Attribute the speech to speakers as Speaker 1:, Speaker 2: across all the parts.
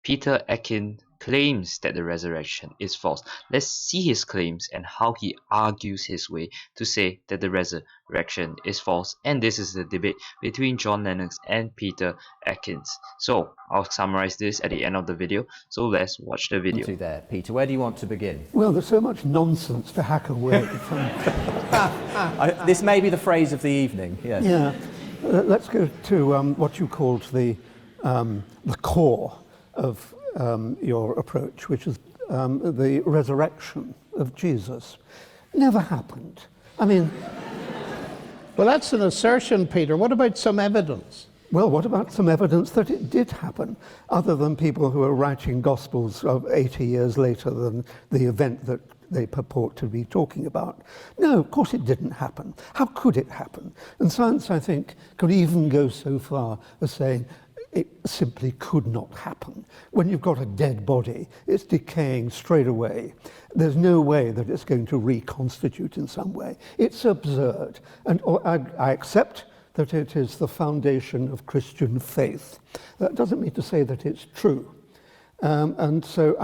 Speaker 1: Peter Atkins claims that the resurrection is false. Let's see his claims and how he argues his way to say that the resurrection is false. And this is the debate between John Lenox and Peter Atkins. So I'll summarize this at the end of the video. So let's watch the video.
Speaker 2: There, Peter, where do you want to begin?
Speaker 3: Well, there's so much nonsense to hack away from.
Speaker 2: This may be the phrase of the evening. Yes.
Speaker 3: Yeah. Let's go to what you called the core of your approach, which is the resurrection of Jesus. Never happened. I mean...
Speaker 4: Well, that's an assertion, Peter. What about some evidence?
Speaker 3: Well, what about some evidence that it did happen, other than people who are writing Gospels of 80 years later than the event that they purport to be talking about? No, of course it didn't happen. How could it happen? And science, I think, could even go so far as saying it simply could not happen. When you've got a dead body, it's decaying straight away. There's no way that it's going to reconstitute in some way. It's absurd. And I accept that it is the foundation of Christian faith. That doesn't mean to say that it's true. And so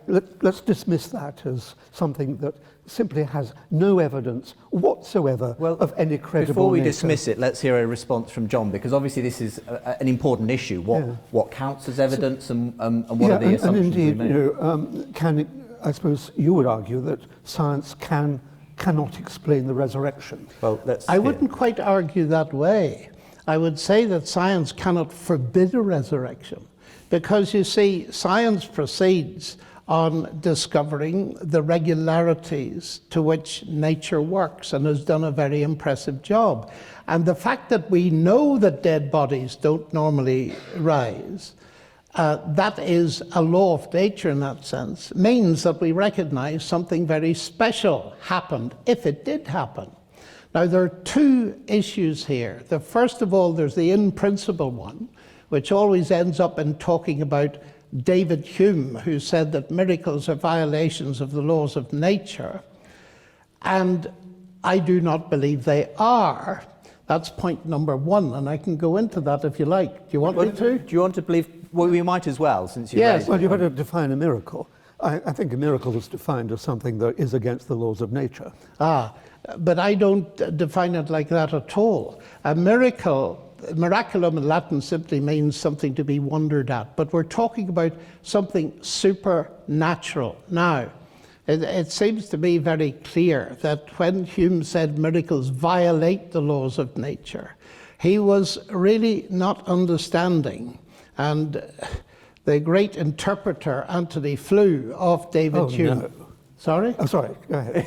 Speaker 3: let's dismiss that as something that simply has no evidence whatsoever of any credible
Speaker 2: Before we
Speaker 3: nature.
Speaker 2: dismiss it, let's hear a response from John, because obviously this is an important issue. What counts as evidence and what are the assumptions
Speaker 3: and indeed,
Speaker 2: we make?
Speaker 3: I suppose you would argue that science cannot explain the resurrection.
Speaker 2: Well,
Speaker 4: I wouldn't quite argue that way. I would say that science cannot forbid a resurrection, because you see, science proceeds on discovering the regularities to which nature works and has done a very impressive job. And the fact that we know that dead bodies don't normally rise, that is a law of nature in that sense, means that we recognize something very special happened, if it did happen. Now, there are two issues here. First of all, there's the in-principle one, which always ends up in talking about David Hume, who said that miracles are violations of the laws of nature. And I do not believe they are. That's point number one, and I can go into that if you like. Do you want me to?
Speaker 2: Do you want to believe? Well, we might as well, since you raised it.
Speaker 3: Well, you've got to define a miracle. I think a miracle is defined as something that is against the laws of nature.
Speaker 4: But I don't define it like that at all. A miracle, miraculum in Latin simply means something to be wondered at, but we're talking about something supernatural. Now, it seems to me very clear that when Hume said miracles violate the laws of nature, he was really not understanding. And the great interpreter, Anthony Flew, of David Hume...
Speaker 3: No.
Speaker 4: Sorry?
Speaker 3: Oh, sorry, go ahead.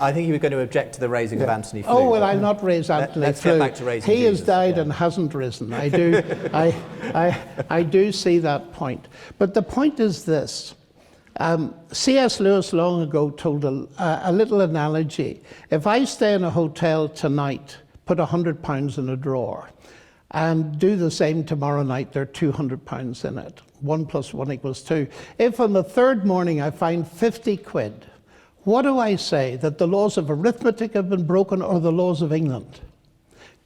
Speaker 2: I think he was going to object to the raising of Anthony Flew.
Speaker 4: Oh, well, I'll not raise Anthony
Speaker 2: Let's
Speaker 4: Flew.
Speaker 2: get back to raising
Speaker 4: He has
Speaker 2: Jesus,
Speaker 4: died and hasn't risen. I do, I do see that point. But the point is this. C.S. Lewis long ago told a little analogy. If I stay in a hotel tonight, put £100 in a drawer, and do the same tomorrow night, there are £200 in it. 1 + 1 = 2. If on the third morning I find 50 quid, what do I say? That the laws of arithmetic have been broken, or the laws of England?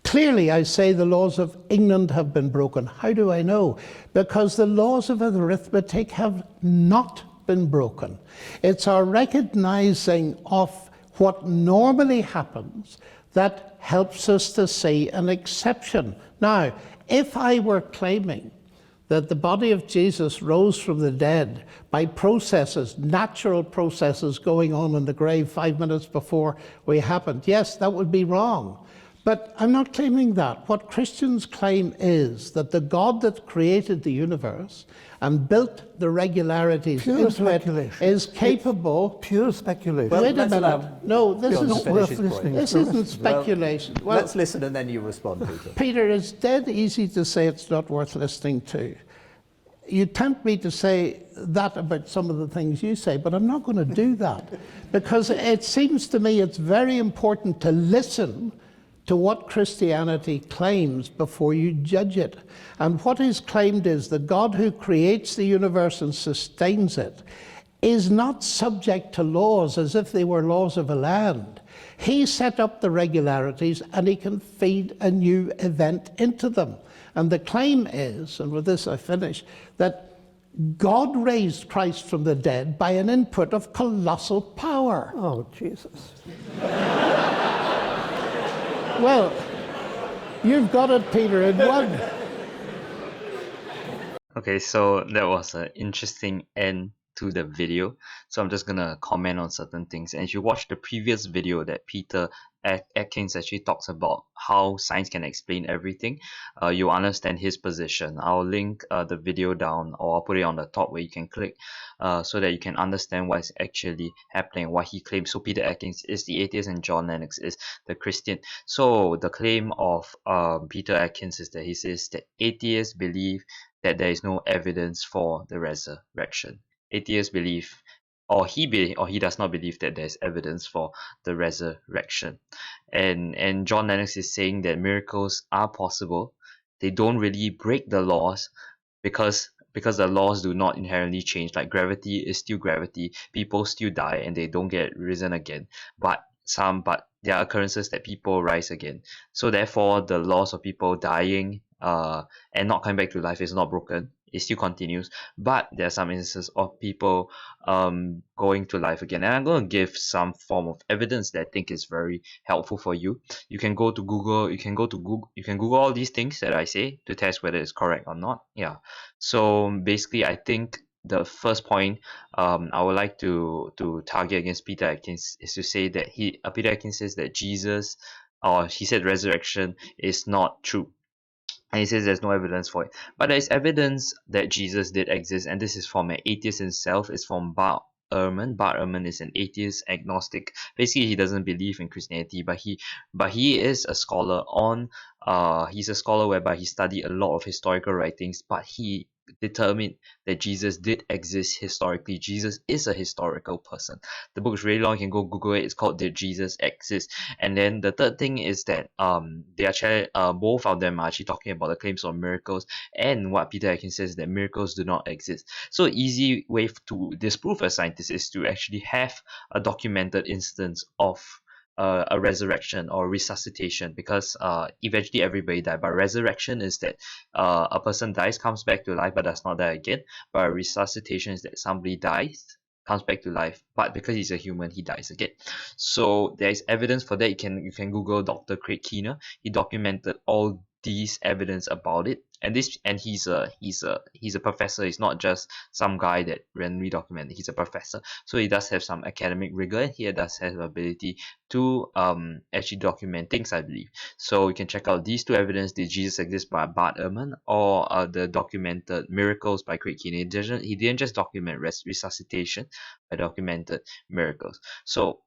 Speaker 4: Clearly, I say the laws of England have been broken. How do I know? Because the laws of arithmetic have not been broken. It's our recognizing of what normally happens that helps us to see an exception. Now, if I were claiming that the body of Jesus rose from the dead by processes, natural processes going on in the grave 5 minutes before we happened, yes, that would be wrong. But I'm not claiming that. What Christians claim is that the God that created the universe and built the regularities into it is capable...
Speaker 3: Pure speculation.
Speaker 4: Well, wait a minute. No, this is
Speaker 3: not worth listening.
Speaker 4: This isn't speculation.
Speaker 2: Well, let's listen and then you respond, Peter.
Speaker 4: Peter, it's dead easy to say it's not worth listening to. You tempt me to say that about some of the things you say, but I'm not going to do that. Because it seems to me it's very important to listen to what Christianity claims before you judge it. And what is claimed is the God who creates the universe and sustains it is not subject to laws as if they were laws of a land. He set up the regularities and he can feed a new event into them. And the claim is, and with this I finish, that God raised Christ from the dead by an input of colossal power.
Speaker 3: Oh, Jesus.
Speaker 4: Well, you've got it, Peter, in one.
Speaker 1: Okay, so that was an interesting end to the video. So I'm just gonna comment on certain things. And if you watch the previous video that Peter Atkins actually talks about how science can explain everything, you'll understand his position. I'll link the video down, or I'll put it on the top where you can click, so that you can understand what is actually happening, what he claims. So Peter Atkins is the atheist and John Lenox is the Christian. So the claim of Peter Atkins is that he says that atheists believe that there is no evidence for the resurrection. Atheists believe, or he does not believe that there's evidence for the resurrection. And John Lennox is saying that miracles are possible. They don't really break the laws because the laws do not inherently change. Like gravity is still gravity, people still die and they don't get risen again. But there are occurrences that people rise again. So therefore the laws of people dying and not coming back to life is not broken. It still continues, but there are some instances of people going to life again. And I'm going to give some form of evidence that I think is very helpful for you. You can go to Google. You can Google all these things that I say to test whether it's correct or not. Yeah. So basically, I think the first point I would like to target against Peter Atkins is to say that Peter Atkins says that Jesus, or he said resurrection is not true. And he says there's no evidence for it. But there is evidence that Jesus did exist, and this is from an atheist himself. It's from Bart Erhman. Bart Erhman is an atheist agnostic. Basically, he doesn't believe in Christianity, but he is a scholar on he's a scholar whereby he studied a lot of historical writings, but he determined that Jesus did exist historically. Jesus is a historical person. The book is really long. You can go Google it. It's called Did Jesus Exist? And then the third thing is that they actually both of them are actually talking about the claims of miracles, and what Peter Atkins says is that miracles do not exist. So easy way to disprove a scientist is to actually have a documented instance of a resurrection or resuscitation, because eventually everybody die. But resurrection is that a person dies, comes back to life, but does not die again. But resuscitation is that somebody dies, comes back to life, but because he's a human, he dies again. So there is evidence for that. You can Google Dr. Craig Keener. He documented all these evidence about it, and he's a professor. He's not just some guy that randomly documented. He's a professor, so he does have some academic rigor, and he does have the ability to actually document things, I believe. So you can check out these two evidence: Did Jesus Exist by Bart Erhman, or the documented miracles by Craig Keener. He didn't just document resuscitation, but documented miracles. So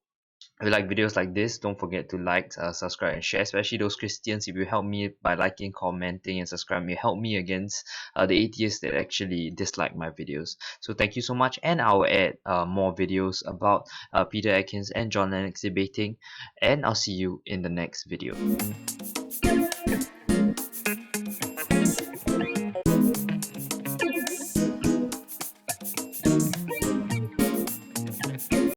Speaker 1: if you like videos like this, don't forget to like, subscribe, and share, especially those Christians. If you help me by liking, commenting, and subscribing, you help me against the atheists that actually dislike my videos. So thank you so much, and I'll add more videos about Peter Atkins and John Lennox debating, and I'll see you in the next video.